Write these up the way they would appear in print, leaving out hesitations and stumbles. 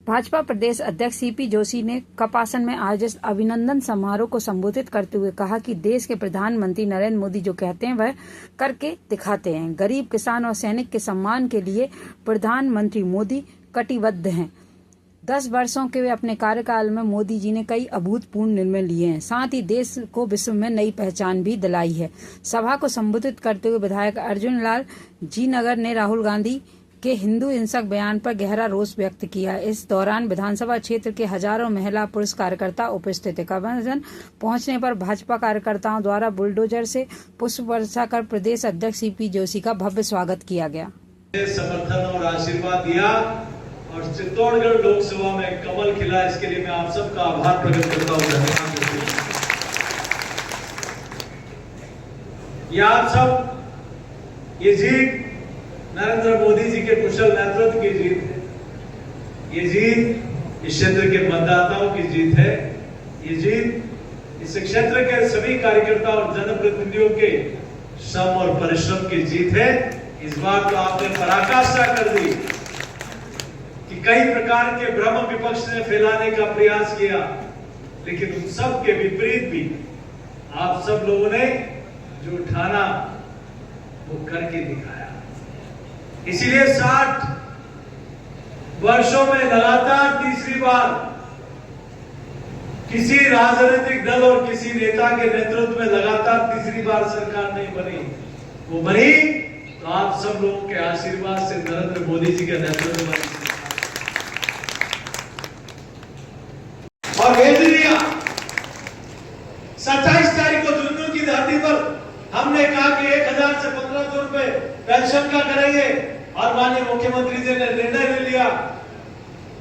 भाजपा प्रदेश अध्यक्ष सीपी जोशी ने कपासन में आयोजित अभिनंदन समारोह को संबोधित करते हुए कहा कि देश के प्रधानमंत्री नरेंद्र मोदी जो कहते हैं वह करके दिखाते हैं। गरीब, किसान और सैनिक के सम्मान के लिए प्रधानमंत्री मोदी कटिबद्ध हैं। 10 वर्षों के अपने कार्यकाल में मोदी जी ने कई अभूतपूर्व निर्णय लिए हैं, साथ ही देश को विश्व में नई पहचान भी दिलाई है। सभा को संबोधित करते हुए विधायक अर्जुन लाल जी नगर ने राहुल गांधी के हिंदू हिंसक बयान पर गहरा रोष व्यक्त किया। इस दौरान विधानसभा क्षेत्र के हजारों महिला पुरुष कार्यकर्ता उपस्थित थे। कपासन पहुंचने पर भाजपा कार्यकर्ताओं द्वारा बुलडोजर से पुष्प वर्षा कर प्रदेश अध्यक्ष सीपी जोशी का भव्य स्वागत किया गया। समर्थन और आशीर्वाद दिया और चित्तौड़गढ़ लोकसभा में कमल खिला, इसके लिए मैं आप सबका आभार प्रकट करता हूँ। धन्यवाद। ये आप सब, ये जीत नरेंद्र मोदी जी के कुशल नेतृत्व की जीत है। ये जीत इस क्षेत्र के मतदाताओं की जीत है। ये जीत इस क्षेत्र के सभी कार्यकर्ता और जनप्रतिनिधियों के श्रम और परिश्रम की जीत है। इस बात को आपने पराकाष्ठा कर दी कि कई प्रकार के भ्रम विपक्ष ने फैलाने का प्रयास किया, लेकिन उन सब के विपरीत भी आप सब लोगों ने जो ठाना वो करके दिखाया। इसीलिए 60 वर्षों में लगातार तीसरी बार किसी राजनीतिक दल और किसी नेता के नेतृत्व में लगातार तीसरी बार सरकार नहीं बनी। वो बनी तो आप सब लोगों के आशीर्वाद से नरेंद्र मोदी जी के नेतृत्व में बनी। और भेज दिया 27 तारीख को झुंझुनू की धरती पर हमने कहा कि 1000 से 1500 रुपए पेंशन का करेंगे, और माननीय मुख्यमंत्री जी ने निर्णय ले लिया।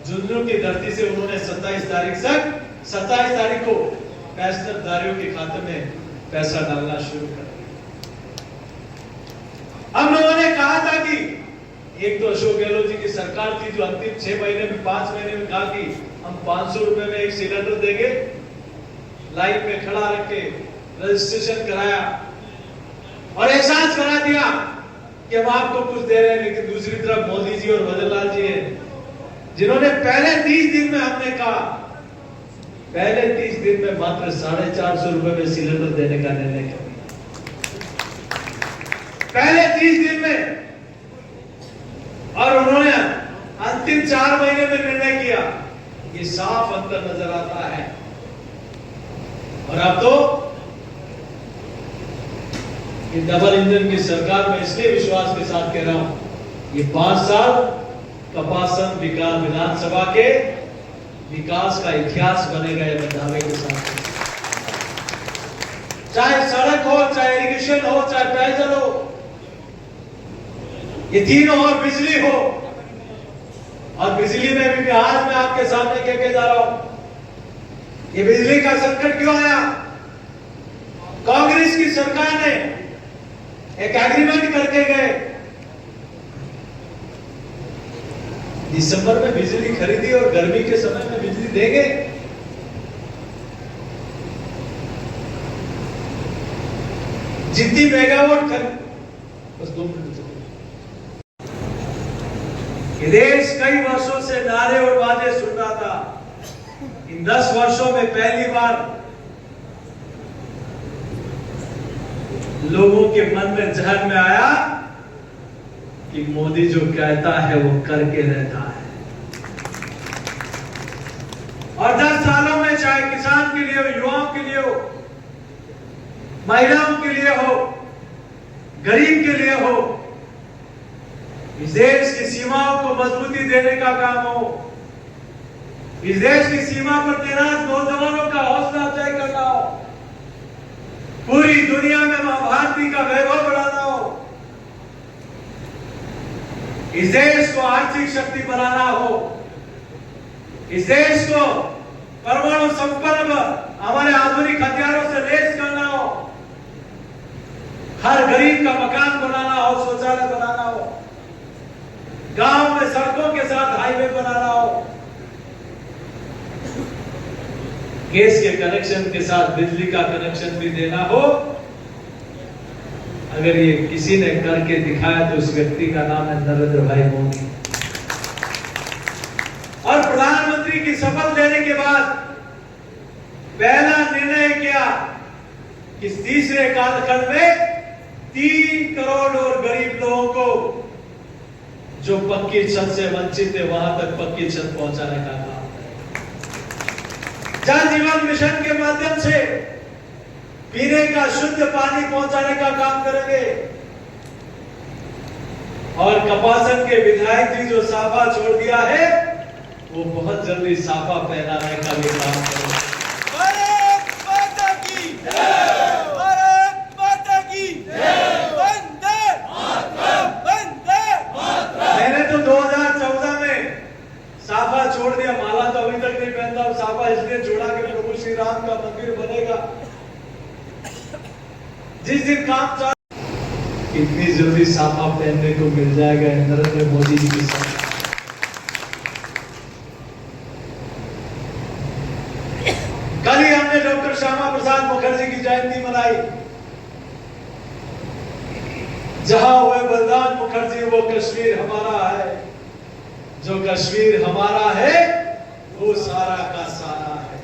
झुंझुनू की धरती से उन्होंने 27 तारीख को पेंशनधारियों के खाते में पैसा डालना शुरू कर दिया। हम लोगों ने कहा था कि एक तो अशोक गहलोत जी की सरकार थी जो अंतिम 6 महीने में 5 महीने में कहा कि हम 500 रुपए में एक सिलेंडर देंगे। लाइन में खड़ा रख के रजिस्ट्रेशन कराया और एहसास करा दिया कि हम आपको कुछ दे रहे हैं, लेकिन दूसरी तरफ मोदी जी और भजन लाल जी हैं जिन्होंने पहले 30 दिन में, हमने कहा पहले 30 दिन में मात्र 450 रुपए में सिलेंडर देने का निर्णय कर दिया। पहले 30 दिन में। और उन्होंने अंतिम 4 महीने में निर्णय किया। ये साफ अंतर नजर आता है। और अब तो ये डबल इंजन की सरकार में इसलिए विश्वास के साथ कह रहा हूं, ये 5 साल कपासन विधानसभा के विकास का इतिहास बनेगा ये दावे के साथ। चाहे सड़क हो, चाहे इरिगेशन हो, चाहे पेयजल हो, ये तीनों, और बिजली हो। और बिजली में भी आज मैं आपके सामने कह के जा रहा हूं, ये बिजली का संकट क्यों आया? कांग्रेस की सरकार ने एक एग्रीमेंट करके गए, दिसंबर में बिजली खरीदी और गर्मी के समय में बिजली देंगे। जितनी मेगावाट बस 2 मिनट। ये देश कई वर्षों से नारे और वादे सुन रहा था। इन 10 वर्षों में पहली बार लोगों के मन में जहन में आया कि मोदी जो कहता है वो करके रहता है। और 10 सालों में चाहे किसान के लिए हो, युवाओं के लिए हो, महिलाओं के लिए हो, गरीब के लिए हो, इस देश की सीमाओं को मजबूती देने का काम हो, इस देश की सीमा पर तैनात नौजवानों का हौसला अफजाई करना हो, पूरी दुनिया में मां भारती का वैभव बढ़ाना हो, इस देश को आर्थिक शक्ति बनाना हो, इस देश को परमाणु संपन्न हमारे आधुनिक हथियारों से लैस करना हो, हर गरीब का मकान बनाना हो, शौचालय बनाना हो, गांव में सड़कों के साथ हाईवे बनाना हो, गैस के कनेक्शन के साथ बिजली का कनेक्शन भी देना हो। अगर ये किसी ने करके दिखाया तो उस व्यक्ति का नाम है नरेंद्र भाई मोदी। और प्रधान प्रधानमंत्री की शपथ लेने के बाद पहला निर्णय किया कि तीसरे कालखंड में 3 करोड़ और गरीब लोगों को जो पक्की छत से वंचित है वहां तक पक्की छत पहुंचाने का काम जल जीवन मिशन के माध्यम से पीने का शुद्ध पानी पहुंचाने का काम करेंगे और कपासन के विधायक जी जो साफा छोड़ दिया है वो बहुत जल्दी साफा पहनाने का भी काम करेंगे। भारत माता की जय, भारत माता की जय, वंदे मातरम, वंदे मातरम। मैंने तो 2014 में साफा छोड़ दिया, माला तो अभी तक नहीं पहनता हूं। साफा इसलिए छोड़ा कि प्रभु श्री राम का मंदिर बनेगा। जिस दिन काम चालू कितनी जल्दी साफा पहनने को मिल जाएगा नरेंद्र मोदी जी के साथ। कल ही हमने डॉक्टर श्यामा प्रसाद मुखर्जी की जयंती मनाई। जहां हुए बलिदान मुखर्जी वो कश्मीर हमारा है, जो कश्मीर हमारा है वो सारा का सारा है।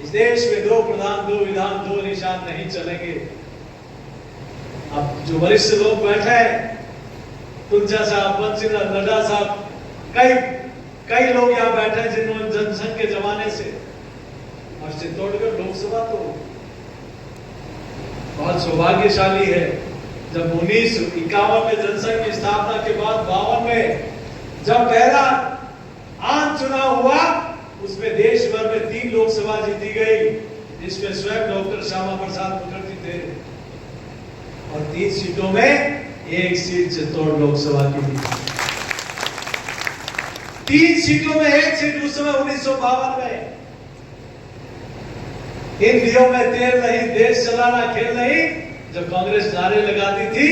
इस देश में 2 प्रधान 2 विधान 2 निशान नहीं चलेंगे। अब जो वरिष्ठ लोग बैठे हैं, तुलजा साहब, बंसीलाल नड्डा साहब, कई लोग यहाँ बैठे हैं जिन्होंने जनसंघ के जमाने से, और चित्तौड़गढ़ लोकसभा तो बहुत सौभाग्यशाली है। जब 1951 में जनसंघ की स्थापना के बाद 52 में जब पहला आम चुनाव हुआ उसमें देश भर में 3 लोकसभा जीती गई, जिसमें स्वयं डॉक्टर श्यामा प्रसाद मुखर्जी थे और 3 सीटों में 1 सीट चित्तौड़ लोकसभा की थी। 3 सीटों में 1 सीट उस समय 1952 में। इन दिनों में तेल नहीं, देश चलाना खेल नहीं, जब कांग्रेस नारे लगाती थी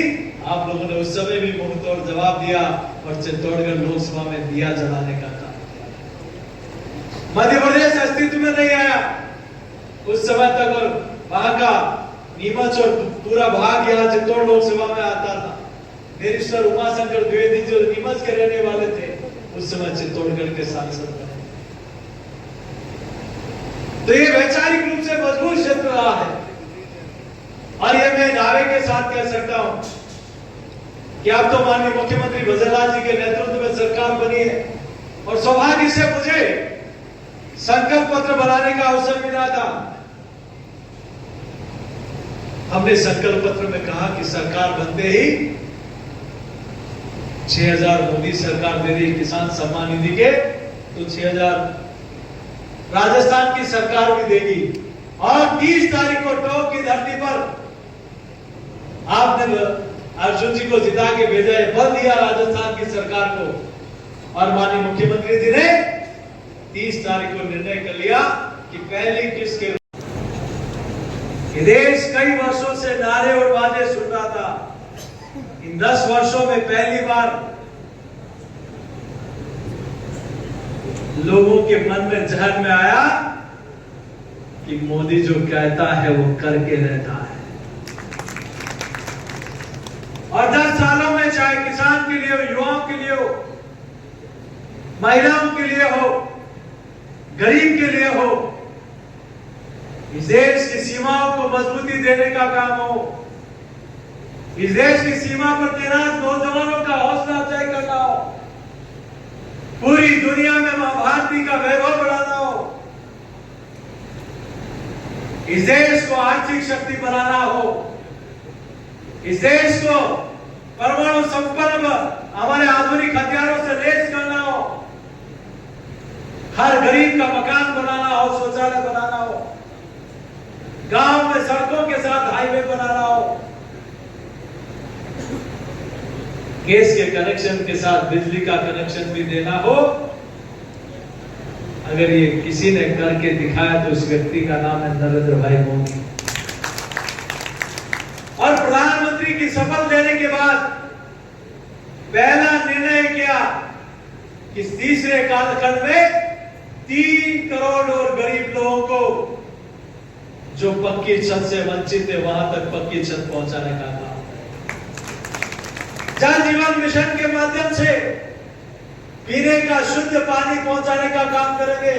आप लोगों ने उस समय भी मुंह तोड़ जवाब दिया और चित्तौड़गढ़ लोकसभा में दिया जलाने का काम किया। मध्य प्रदेश अस्तित्व में नहीं आया उस समय तक और वहां का नीमच और पूरा भाग यहाँ चित्तौड़ लोकसभा में आता था। मेरी सर उमाशंकर द्विवेदी जो नीमच के रहने वाले थे उस समय चित्तौड़गढ़ के सांसद बने। तो ये वैचारिक रूप से मजबूत क्षेत्र रहा है और ये मैं दावे के साथ कह सकता हूं कि अब तो माननीय मुख्यमंत्री भजनलाल जी के नेतृत्व में सरकार बनी है और सौभाग्य से मुझे संकल्प पत्र बनाने का अवसर मिला था। हमने संकल्प पत्र में कहा कि सरकार बनते ही 6,000 मोदी सरकार दे रही किसान सम्मान निधि के, तो 6,000 राजस्थान की सरकार भी देगी। और 30 तारीख को टॉप की धरती पर आपने अर्जुन जी को जिता के भेजा है, बल दिया राजस्थान की सरकार को और माननीय मुख्यमंत्री जी ने 30 तारीख को निर्णय कर लिया कि पहली किस्त के देश कई वर्षों से नारे और वादे सुन रहा था। इन 10 वर्षों में पहली बार लोगों के मन में जहन में आया कि मोदी जो कहता है वो करके रहता है। और 10 सालों में चाहे किसान के लिए हो, युवाओं के लिए हो, महिलाओं के लिए हो, गरीब के लिए हो, इस देश की सीमाओं को मजबूती देने का काम हो, इस देश की सीमा पर तैनात नौजवानों का हौसला अफजाई करना हो, पूरी दुनिया में मां भारती का वैभव बढ़ाना हो, इस देश को आर्थिक शक्ति बनाना हो, इस देश को परमाणु संपन्न हमारे आधुनिक हथियारों से लैस करना हो, हर गरीब का मकान बनाना हो, शौचालय बनाना हो, गांव में सड़कों के साथ हाईवे बनाना हो, गैस के कनेक्शन के साथ बिजली का कनेक्शन भी देना हो। अगर ये किसी ने करके दिखाया तो उस व्यक्ति का नाम है नरेंद्र भाई मोदी। और प्रधानमंत्री की शपथ लेने के बाद पहला निर्णय किया कि तीसरे कालखंड में 3 करोड़ और गरीब लोगों को जो पक्की छत से वंचित है वहां तक पक्की छत पहुंचाने का काम। जल जीवन मिशन के माध्यम से पीने का शुद्ध पानी पहुंचाने का काम करेंगे।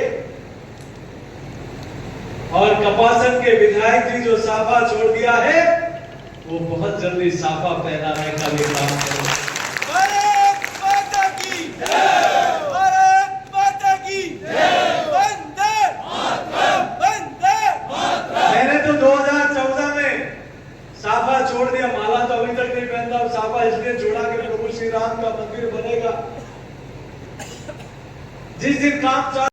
और कपासन के विधायक जी जो साफा छोड़ दिया है, वो बहुत जल्दी साफा पहनाने का भी काम करें। भारत माता की जय, भारत माता की जय, वंदे मातरम, वंदे मातरम। मैंने तो 2014 में साफा छोड़ दिया, माला तो अभी तक नहीं पहनता, साफा इसलिए जोड़ा कि प्रभु श्री राम का मंदिर बनेगा। जिस दिन काम